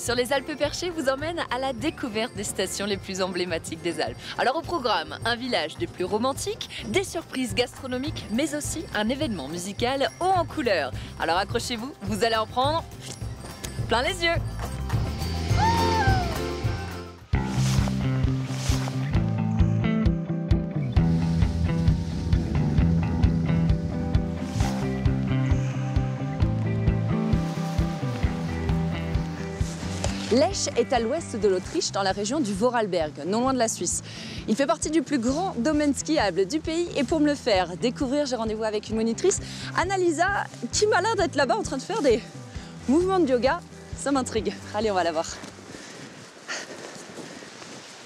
sur les Alpes perchées vous emmène à la découverte des stations les plus emblématiques des Alpes. Alors au programme, un village des plus romantiques, des surprises gastronomiques, mais aussi un événement musical haut en couleurs. Alors accrochez-vous, vous allez en prendre plein les yeux. Lech est à l'ouest de l'Autriche, dans la région du Vorarlberg, non loin de la Suisse. Il fait partie du plus grand domaine skiable du pays et pour me le faire découvrir, j'ai rendez-vous avec une monitrice, Annalisa, qui m'a l'air d'être là-bas en train de faire des mouvements de yoga. Ça m'intrigue. Allez, on va la voir.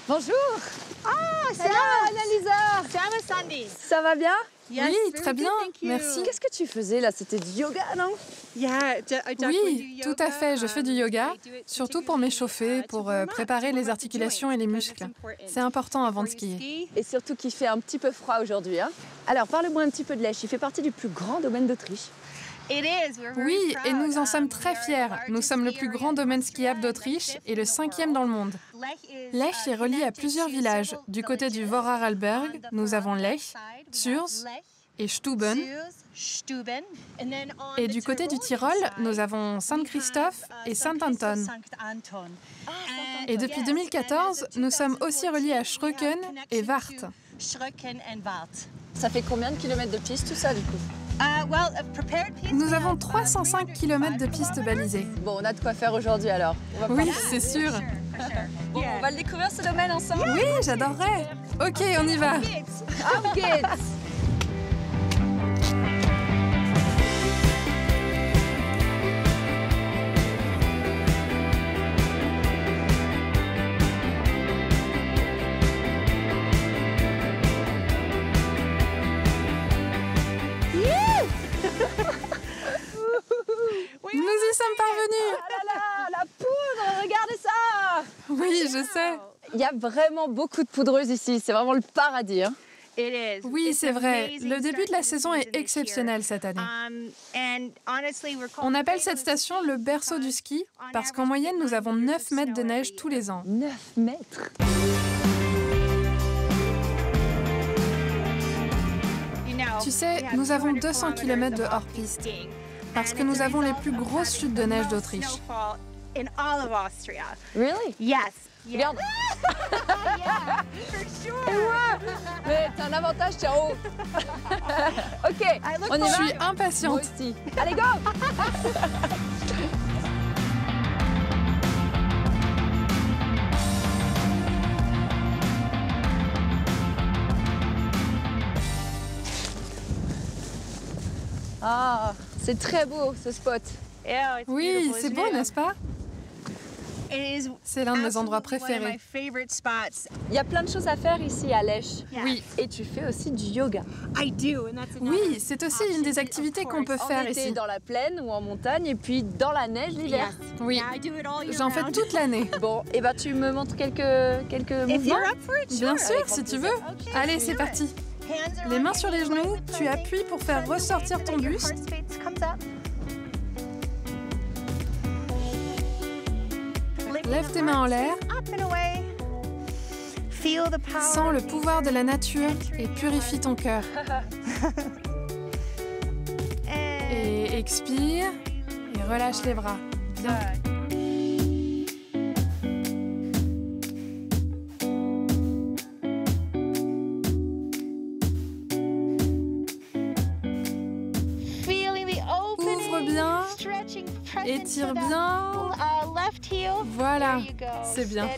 Bonjour. Ah, Hello, Annalisa. Sarah Sandy. Ça va bien? Yes, Oui, very très good, bien, thank you. merci. Qu'est-ce que tu faisais là? C'était du yoga, non? Yeah, I definitely Oui, do tout à yoga. fait, je fais du yoga, I do it surtout pour m'échauffer, pour préparer les articulations et les muscles. C'est important avant de skier. Et surtout qu'il fait un petit peu froid aujourd'hui. Hein. Alors, parle-moi un petit peu de Lech. Il fait partie du plus grand domaine d'Autriche. Oui, et nous en sommes très fiers. Nous sommes le plus grand domaine skiable d'Autriche et le 5e dans le monde. Lech est relié à plusieurs villages. Du côté du Vorarlberg, nous avons Lech, Zürs et Stuben. Et du côté du Tyrol, nous avons Saint-Christophe et Saint-Anton. Et depuis 2014, nous sommes aussi reliés à Schröcken et Warth. Ça fait combien de kilomètres de piste tout ça du coup? Nous avons 305 km de pistes balisées. Bon, on a de quoi faire aujourd'hui alors. On va Oui, c'est sûr. Bon, on va le découvrir ce domaine ensemble. Oui, j'adorerais. Ok, on y va. Auf geht's. Nous y sommes parvenus. Ah là là, la poudre, regardez ça. Oui, je sais. Il y a vraiment beaucoup de poudreuses ici, c'est vraiment le paradis. Hein. Oui, c'est vrai. Le début de la saison est exceptionnel cette année. On appelle cette station le berceau du ski parce qu'en moyenne, nous avons 9 mètres de neige tous les ans. 9 mètres. Tu sais, nous avons 200 km de hors-piste parce que nous avons les plus grosses chutes de neige d'Autriche. Really? Yes. Regarde. Et moi, mais t'as un avantage, t'es en haut. Ok, on y Je va. suis Moi impatiente. aussi. Allez, go. Ah, c'est très beau ce spot. Oui, c'est beau, n'est-ce pas? C'est l'un de mes endroits préférés. Il y a plein de choses à faire ici à Lech. Oui. Et tu fais aussi du yoga. Oui, c'est aussi une des activités qu'on peut En faire été ici. dans la plaine ou en montagne et puis dans la neige l'hiver. Oui, j'en fais toute l'année. Bon, et ben tu me montres quelques mouvements. Bien sûr, si tu veux. Allez, c'est parti. Les mains sur les genoux, tu appuies pour faire ressortir ton buste. Lève tes mains en l'air. Sens le pouvoir de la nature et purifie ton cœur. Et expire et relâche les bras. Bien. Ouvre bien, étire bien. Voilà, c'est bien.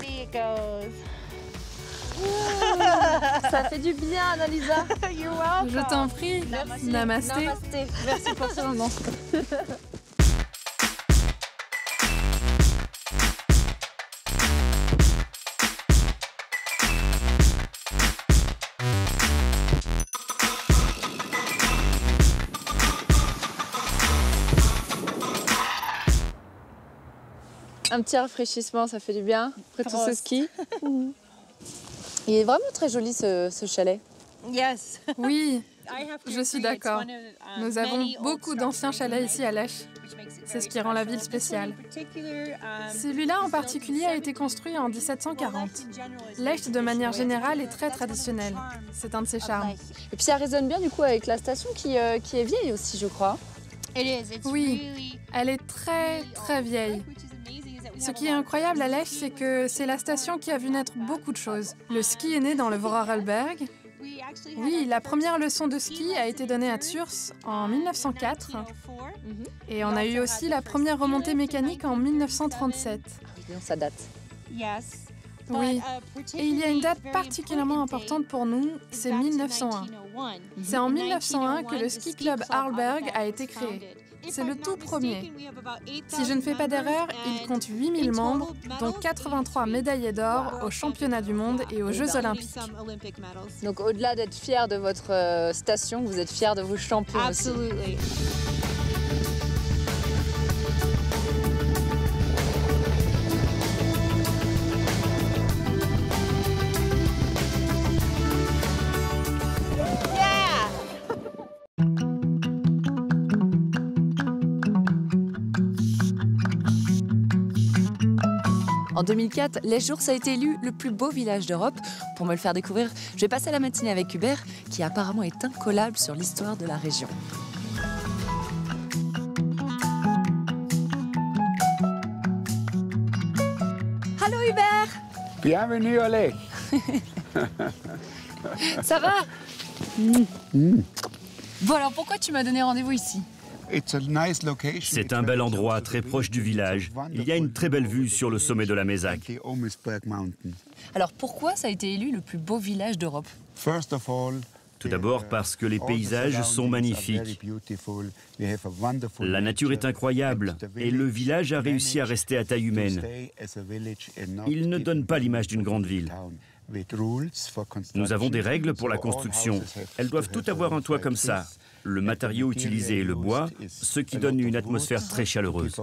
Ça fait du bien, Annalisa. Je t'en prie. Namasté. Namasté. Merci pour ce moment. Un petit rafraîchissement, ça fait du bien après tout ce ski. Il est vraiment très joli ce chalet. Yes. Oui, Je suis d'accord. Nous avons beaucoup d'anciens chalets ici à Lech. C'est ce qui rend la ville spéciale. Celui-là en particulier a été construit en 1740. Lech, de manière générale, est très traditionnel. C'est un de ses charmes. Et puis ça résonne bien du coup avec la station qui est vieille aussi, je crois. Oui, elle est très, très vieille. Ce qui est incroyable à Lech, c'est que c'est la station qui a vu naître beaucoup de choses. Le ski est né dans le Vorarlberg. Oui, la première leçon de ski a été donnée à Zurs en 1904. Et on a eu aussi la première remontée mécanique en 1937. Ça date. Oui, et il y a une date particulièrement importante pour nous, c'est 1901. C'est en 1901 que le ski club Arlberg a été créé. C'est le tout premier. Si je ne fais pas d'erreur, il compte 8000 membres, dont 83 médaillés d'or aux championnats du monde et aux Jeux olympiques. Donc au-delà d'être fier de votre station, vous êtes fier de vos champions aussi. En 2004, Lech a été élu le plus beau village d'Europe. Pour me le faire découvrir, je vais passer la matinée avec Hubert, qui apparemment est incollable sur l'histoire de la région. Allô Hubert! Bienvenue à Lech. Ça va? Bon alors pourquoi tu m'as donné rendez-vous ici? C'est un bel endroit très proche du village. Il y a une très belle vue sur le sommet de la Mézac. Alors pourquoi ça a été élu le plus beau village d'Europe? Tout d'abord parce que les paysages sont magnifiques. La nature est incroyable et le village a réussi à rester à taille humaine. Il ne donne pas l'image d'une grande ville. Nous avons des règles pour la construction. Elles doivent toutes avoir un toit comme ça. Le matériau utilisé est le bois, ce qui donne une atmosphère très chaleureuse.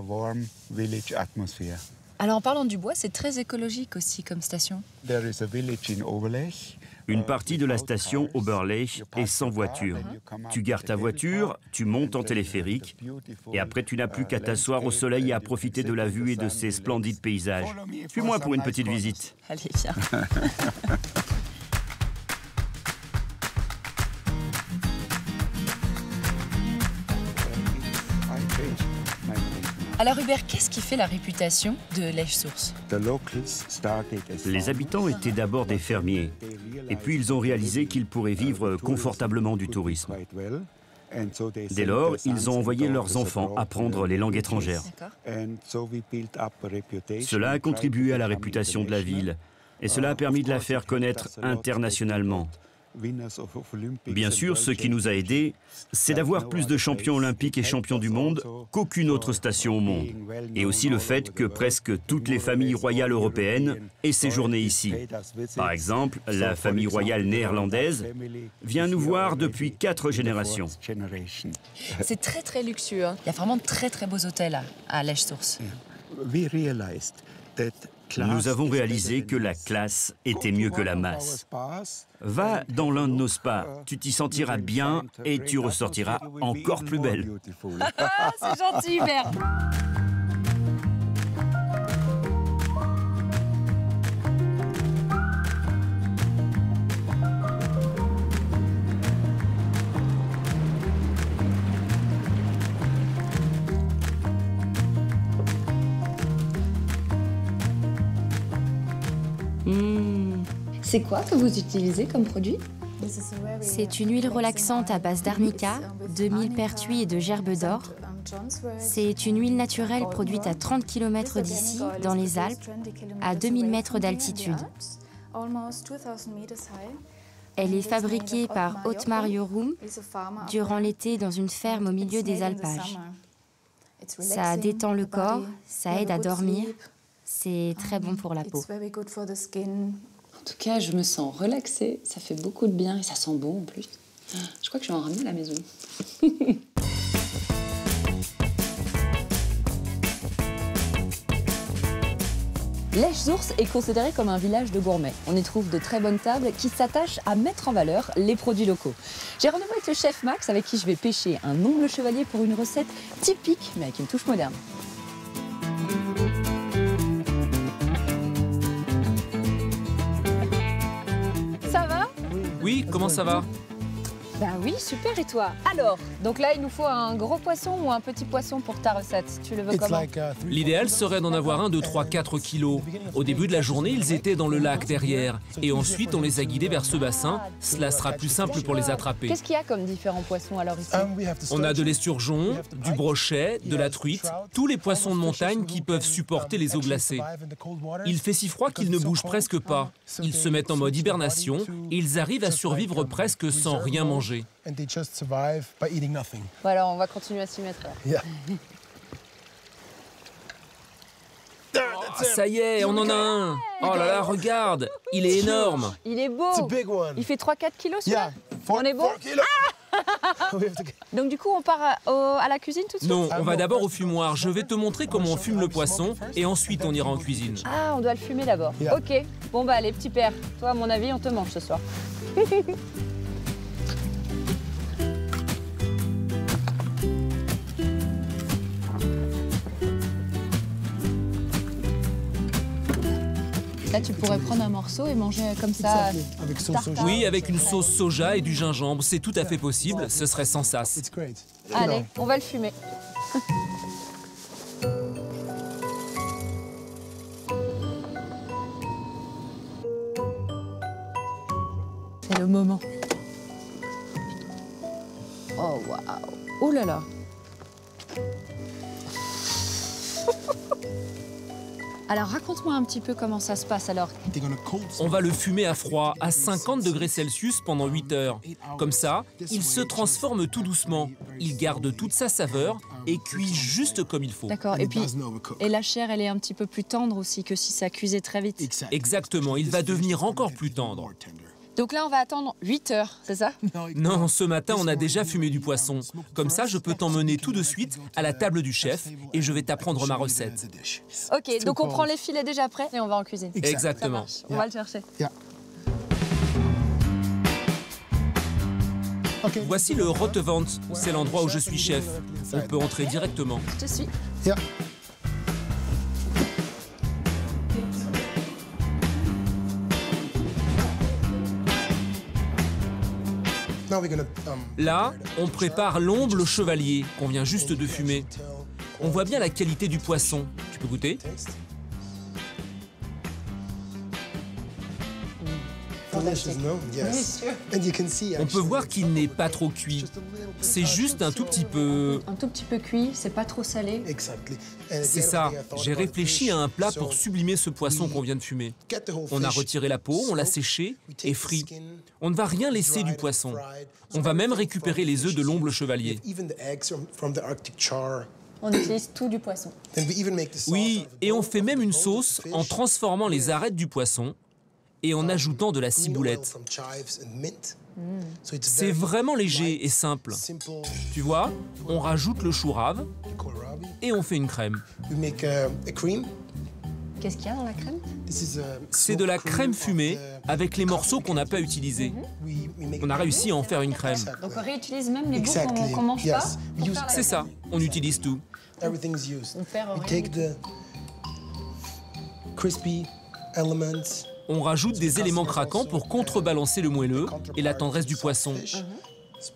Alors en parlant du bois, c'est très écologique aussi comme station. Une partie de la station Oberlech est sans voiture. Tu gares ta voiture, tu montes en téléphérique et après tu n'as plus qu'à t'asseoir au soleil et à profiter de la vue et de ces splendides paysages. Suis-moi pour une petite visite. Allez, viens. Alors Hubert, qu'est-ce qui fait la réputation de Lech-Source? Les habitants étaient d'abord des fermiers, et puis ils ont réalisé qu'ils pourraient vivre confortablement du tourisme. Dès lors, ils ont envoyé leurs enfants apprendre les langues étrangères. Cela a contribué à la réputation de la ville, et cela a permis de la faire connaître internationalement. Bien sûr, ce qui nous a aidés, c'est d'avoir plus de champions olympiques et champions du monde qu'aucune autre station au monde. Et aussi le fait que presque toutes les familles royales européennes aient séjourné ici. Par exemple, la famille royale néerlandaise vient nous voir depuis 4 générations. C'est très très luxueux. Hein. Il y a vraiment de très très beaux hôtels à Lech-Source. Nous avons réalisé que la classe était mieux que la masse. Va dans l'un de nos spas, tu t'y sentiras bien et tu ressortiras encore plus belle. C'est gentil, Hubert. C'est quoi que vous utilisez comme produit? C'est une huile relaxante à base d'arnica, de millepertuis et de gerbe d'or. C'est une huile naturelle produite à 30 km d'ici, dans les Alpes, à 2000 mètres d'altitude. Elle est fabriquée par Ottmar Jörum durant l'été dans une ferme au milieu des alpages. Ça détend le corps, ça aide à dormir, c'est très bon pour la peau. En tout cas, je me sens relaxée, ça fait beaucoup de bien et ça sent bon en plus. Je crois que je vais en ramener à la maison. Lèche-Source est considéré comme un village de gourmets. On y trouve de très bonnes tables qui s'attachent à mettre en valeur les produits locaux. J'ai rendez-vous avec le chef Max avec qui je vais pêcher un omble chevalier pour une recette typique mais avec une touche moderne. Ça va? Oui, comment ça va? Bah oui, super, et toi? Alors, donc là, il nous faut un gros poisson ou un petit poisson pour ta recette? Tu le veux comment? L'idéal serait d'en avoir un de 3-4 kilos. Au début de la journée, ils étaient dans le lac derrière. Et ensuite, on les a guidés vers ce bassin. Cela sera plus simple pour les attraper. Qu'est-ce qu'il y a comme différents poissons alors ici? On a de l'esturgeon, du brochet, de la truite, tous les poissons de montagne qui peuvent supporter les eaux glacées. Il fait si froid qu'ils ne bougent presque pas. Ils se mettent en mode hibernation et ils arrivent à survivre presque sans rien manger. Bon, alors on va continuer à s'y mettre. Ah, ça y est, on en a un. Oh là là, regarde, il est énorme. Il est beau. Il fait 3-4 kilos celui-là. On est bon? Donc du coup, on part à la cuisine tout de suite? Non, on va d'abord au fumoir. Je vais te montrer comment on fume le poisson et ensuite on ira en cuisine. Ah, on doit le fumer d'abord. Ok. Bon bah allez, petit père. Toi, à mon avis, on te mange ce soir. Là, tu pourrais prendre un morceau et manger comme ça. Avec sauce soja. Oui, avec une sauce soja et du gingembre, c'est tout à fait possible. Ce serait sans sas. Allez, on va le fumer. C'est le moment. Oh waouh! Oh là là! Alors raconte-moi un petit peu comment ça se passe alors. On va le fumer à froid, à 50 degrés Celsius pendant 8 heures. Comme ça, il se transforme tout doucement. Il garde toute sa saveur et cuit juste comme il faut. D'accord, et puis la chair, elle est un petit peu plus tendre aussi que si ça cuisait très vite. Exactement, il va devenir encore plus tendre. Donc là, on va attendre 8 heures, c'est ça? Non, ce matin, on a déjà fumé du poisson. Comme ça, je peux t'emmener tout de suite à la table du chef et je vais t'apprendre ma recette. Ok, donc on prend les filets déjà prêts et on va en cuisine. Exactement. On va le chercher. Voici le Rotevent, c'est l'endroit où je suis chef. On peut entrer directement. Je te suis. Là, on prépare l'omble chevalier qu'on vient juste de fumer. On voit bien la qualité du poisson. Tu peux goûter? On peut voir qu'il n'est pas trop cuit. C'est juste un tout petit peu... Un tout petit peu cuit, c'est pas trop salé. C'est ça. J'ai réfléchi à un plat pour sublimer ce poisson qu'on vient de fumer. On a retiré la peau, on l'a séché et frit. On ne va rien laisser du poisson. On va même récupérer les œufs de l'omble chevalier. On utilise tout du poisson. Oui, et on fait même une sauce en transformant les arêtes du poisson et en ajoutant de la ciboulette. C'est vraiment léger et simple. Tu vois, on rajoute le chou rave et on fait une crème. Qu'est-ce qu'il y a dans la crème? C'est de la crème fumée avec les morceaux qu'on n'a pas utilisés. On a réussi à en faire une crème. Donc on réutilise même les bouts qu'on mange pas? C'est ça, on utilise tout. On perd rien. On rajoute des éléments craquants pour contrebalancer le moelleux et la tendresse du poisson.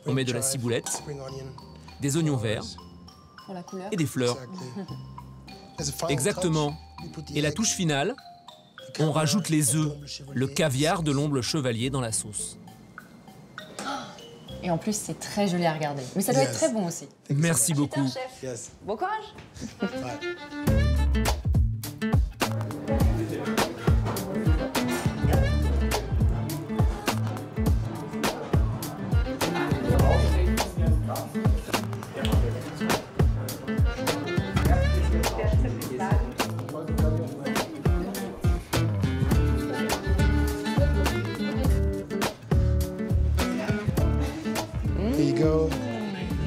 On met de la ciboulette, des oignons verts Pour la couleur. et des fleurs. Exactement. Et la touche finale, on rajoute les œufs, le caviar de l'omble chevalier dans la sauce. Et en plus, c'est très joli à regarder. Mais ça doit être très bon aussi. Merci beaucoup. Bon courage.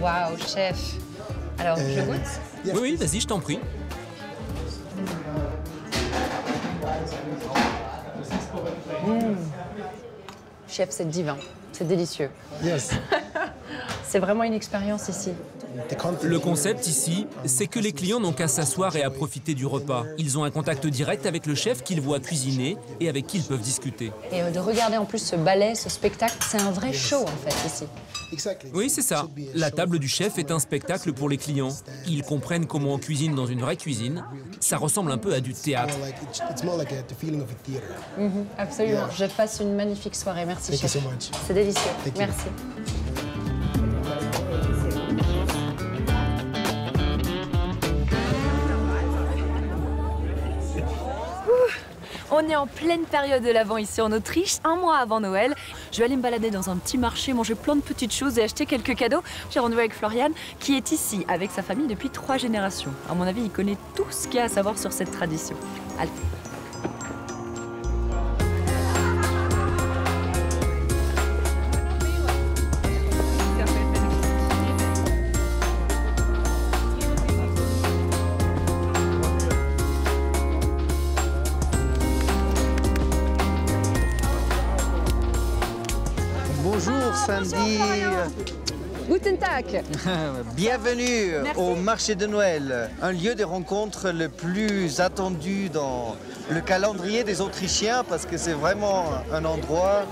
Waouh, chef. Alors, je goûte? Oui, vas-y, je t'en prie. Chef, c'est divin. C'est délicieux. C'est vraiment une expérience ici. Le concept ici, c'est que les clients n'ont qu'à s'asseoir et à profiter du repas. Ils ont un contact direct avec le chef qu'ils voient cuisiner et avec qui ils peuvent discuter. Et de regarder en plus ce ballet, ce spectacle, c'est un vrai show en fait ici. Oui, c'est ça. La table du chef est un spectacle pour les clients. Ils comprennent comment on cuisine dans une vraie cuisine. Ça ressemble un peu à du théâtre. Absolument. Je passe une magnifique soirée. Merci, chef. C'est délicieux. Merci. On est en pleine période de l'Avent ici en Autriche, un mois avant Noël. Je vais aller me balader dans un petit marché, manger plein de petites choses et acheter quelques cadeaux. J'ai rendez-vous avec Florian, qui est ici avec sa famille depuis 3 générations. À mon avis, il connaît tout ce qu'il y a à savoir sur cette tradition. Allez. Bonjour Sandy. Guten Tag. Bienvenue au marché de Noël, un lieu de rencontre le plus attendu dans le calendrier des Autrichiens parce que c'est vraiment un endroit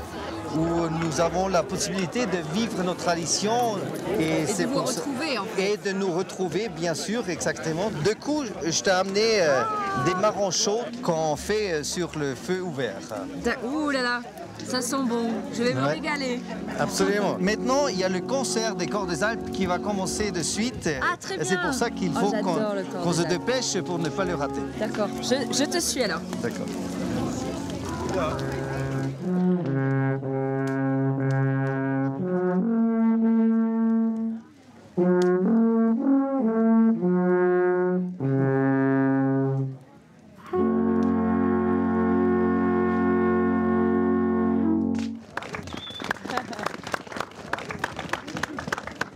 où nous avons la possibilité de vivre nos traditions et de vous retrouver en fait. Et de nous retrouver, bien sûr, exactement. Du coup, je t'ai amené des marrons chauds qu'on fait sur le feu ouvert. Ouh là là, ça sent bon. Je vais me régaler. Absolument. Maintenant, il y a le concert des Corps des Alpes qui va commencer de suite. Ah, très bien. Et c'est pour ça qu'il faut qu'on se dépêche pour ne pas le rater. D'accord. Je te suis alors. D'accord.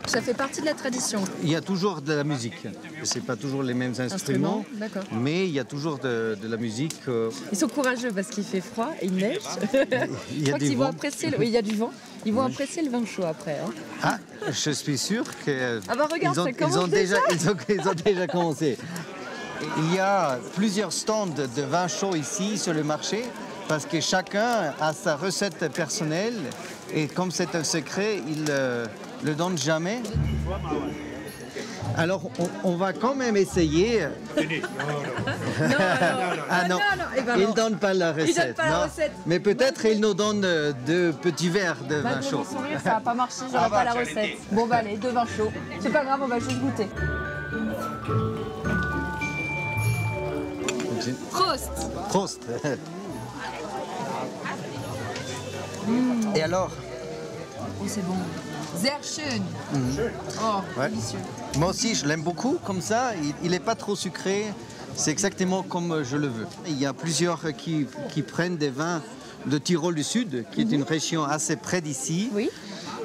Ça fait partie de la tradition. Il y a toujours de la musique. C'est pas toujours les mêmes instruments, mais il y a toujours de la musique. Ils sont courageux parce qu'il fait froid et il neige. Il y a vont apprécier. Oui, il y a du vent. Ils vont apprécier le vin chaud après. Hein. Ah, je suis sûr que regarde, ils ont déjà commencé. Il y a plusieurs stands de vin chaud ici sur le marché parce que chacun a sa recette personnelle et comme c'est un secret, il le donne jamais. Alors, on va quand même essayer. Non. Il ne donne pas la recette. Mais peut-être il nous donne 2 petits verres de vin chaud. Sourire, ça n'a pas marché, j'aurai pas la recette. Bon, bah allez, 2 vins chauds. C'est pas grave, on va juste goûter. Prost. Prost. Et alors? Oh, c'est bon. Sehr schön. Oh, délicieux. Moi aussi, je l'aime beaucoup. Comme ça, il n'est pas trop sucré. C'est exactement comme je le veux. Il y a plusieurs qui prennent des vins de Tyrol du Sud, qui est une région assez près d'ici. Oui.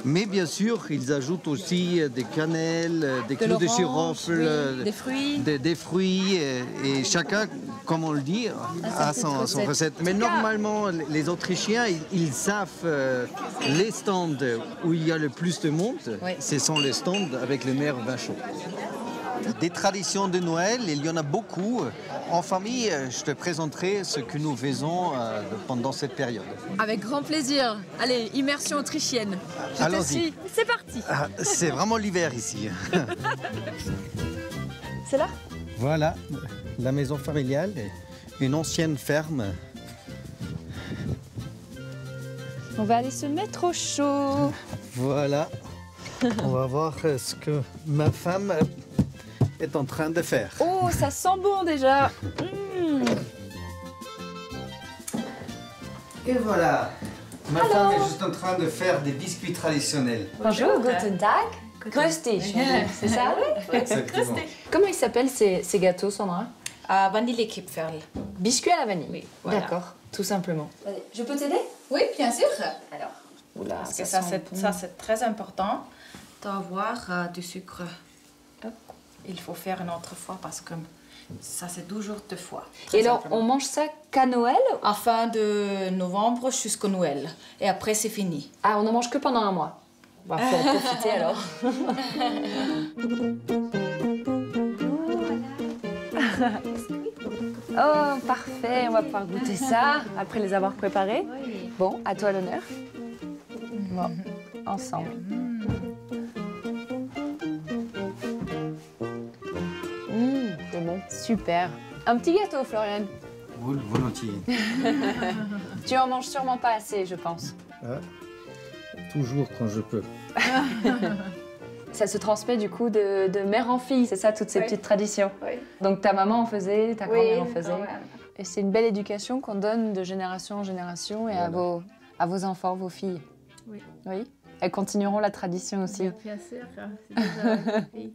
Mais bien sûr, ils ajoutent aussi des cannelles, des clous de girofle, des fruits. Et chacun, comme on le dit, a son recette. Mais normalement, les Autrichiens, ils savent les stands où il y a le plus de monde. Ce sont les stands avec le meilleur vin chaud. Des traditions de Noël, il y en a beaucoup. En famille, je te présenterai ce que nous faisons pendant cette période. Avec grand plaisir. Allez, immersion autrichienne. Allons-y. C'est parti. C'est vraiment l'hiver ici. C'est là? Voilà, la maison familiale, une ancienne ferme. On va aller se mettre au chaud. Voilà. On va voir ce que ma femme est en train de faire. Oh, ça sent bon déjà. Et voilà. Ma femme est juste en train de faire des biscuits traditionnels. Bonjour, guten Tag. Grüß dich. C'est ça? Exactement. Comment ils s'appellent ces gâteaux, Sandra? Vanillekipferl. Biscuits à la vanille. Oui, voilà. D'accord, tout simplement. Je peux t'aider? Oui, bien sûr. Alors, oula, Parce que ça c'est très important d'avoir du sucre. Il faut faire une autre fois parce que Ça, c'est 12 jours de foie. Et alors, on mange ça qu'à Noël? À fin de novembre jusqu'au Noël. Et après, c'est fini. Ah, on n'en mange que pendant un mois. Bah, faut en profiter alors. Oh, parfait, on va pouvoir goûter ça après les avoir préparés. Bon, à toi l'honneur. Bon, ensemble. C'est bon. Super. Un petit gâteau, Florian. Volontiers. Tu en manges sûrement pas assez, je pense. Ah, toujours quand je peux. Ça se transmet du coup de mère en fille, c'est ça, toutes ces petites traditions. Oui. Donc ta maman en faisait, ta grand-mère en faisait. quand même. Et c'est une belle éducation qu'on donne de génération en génération et à vos enfants, vos filles. Oui. Oui. Elles continueront la tradition aussi. Bien sûr, c'est déjà ma fille.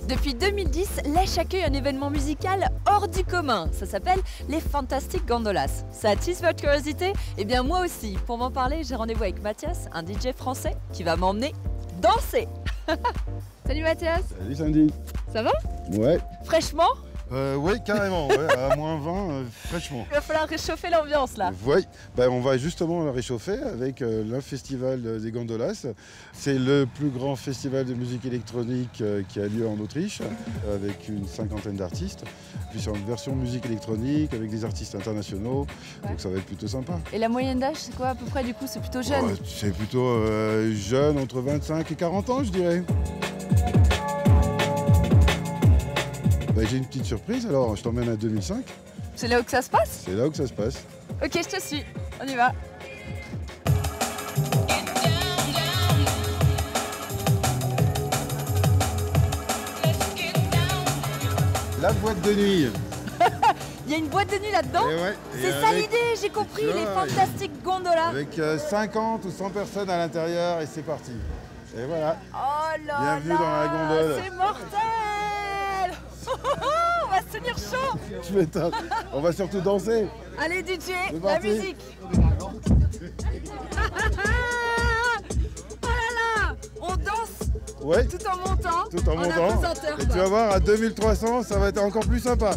Depuis 2010, Lèche accueille un événement musical hors du commun. Ça s'appelle les Fantastic Gondolas. Ça attise votre curiosité? Eh bien moi aussi. Pour m'en parler, j'ai rendez-vous avec Mathias, un DJ français qui va m'emmener danser. Salut Mathias. Salut Sandy. Ça va? Ouais. Fraîchement? Oui, carrément, ouais, à moins 20, fraîchement. Il va falloir réchauffer l'ambiance là. Oui, on va justement le réchauffer avec le Festival des Gondolas. C'est le plus grand festival de musique électronique qui a lieu en Autriche, avec une 50aine d'artistes. Puis c'est une version musique électronique avec des artistes internationaux, donc ça va être plutôt sympa. Et la moyenne d'âge, c'est quoi à peu près du coup? C'est plutôt jeune? C'est plutôt jeune, entre 25 et 40 ans, je dirais. J'ai une petite surprise, alors je t'emmène à 2005. C'est là où que ça se passe? C'est là où que ça se passe. Ok, je te suis. On y va. La boîte de nuit. Il y a une boîte de nuit là-dedans? C'est ça l'idée, j'ai compris, les Fantastic Gondolas. Avec 50 ou 100 personnes à l'intérieur et c'est parti. Et voilà. Oh là Bienvenue là, dans la gondole. c'est mortel. On va se tenir chaud. Tu m'étonnes. On va surtout danser. Allez DJ, C'est la parti. musique. Oh là là, on danse Ouais. tout en montant. Tout en montant. apesanteur, Et quoi. tu vas voir, à 2300, ça va être encore plus sympa.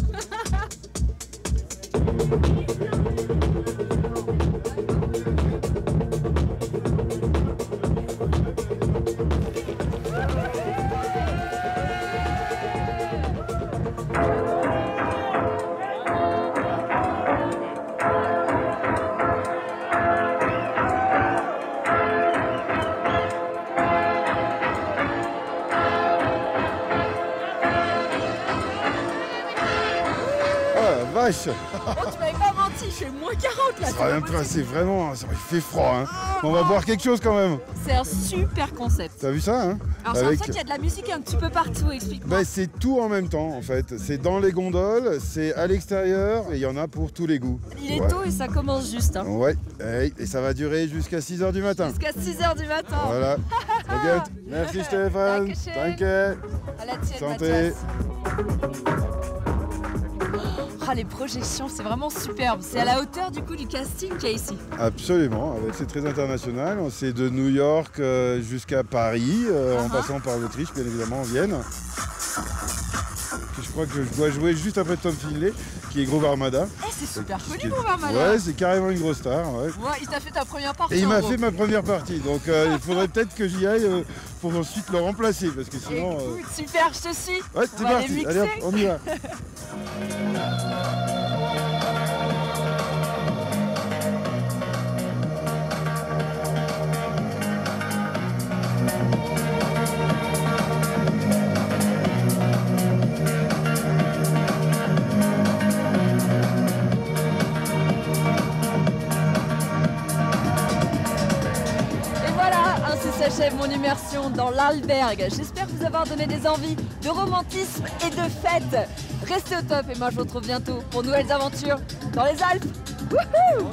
Vache. Oh, tu m'avais pas menti, il fait moins 40 là. Ah, même pas, c'est vraiment, il fait froid. Hein. On va boire quelque chose quand même. C'est un super concept. T'as vu ça hein? Alors en fait, il y a de la musique un petit peu partout, explique-moi. C'est tout en même temps en fait. C'est dans les gondoles, c'est à l'extérieur et il y en a pour tous les goûts. Il est tôt et ça commence juste. Hein. Ouais, et ça va durer jusqu'à 6h du matin. Jusqu'à 6h du matin. Voilà. Ok, merci Stéphane. Danke. À la tienne, Santé. Mathias. Ah, les projections, c'est vraiment superbe. C'est à la hauteur du coup du casting qu'il y a ici. Absolument, c'est très international. C'est de New York jusqu'à Paris, en passant par l'Autriche, bien évidemment, en Vienne. Je crois que je dois jouer juste après Tom Finlay, qui est Groove Armada. C'est super connu, Groove Armada. Ouais, c'est carrément une grosse star. Ouais. Il t'a fait ta première partie. Et il m'a fait ma première partie, donc il faudrait peut-être que j'y aille pour ensuite le remplacer, parce que sinon... Écoute, super, je te suis. Ouais, c'est parti, allez hop, on y va. S'achève mon immersion dans l'Arlberg. J'espère vous avoir donné des envies de romantisme et de fête. Restez au top et moi je vous retrouve bientôt pour de nouvelles aventures dans les Alpes. Wouhou!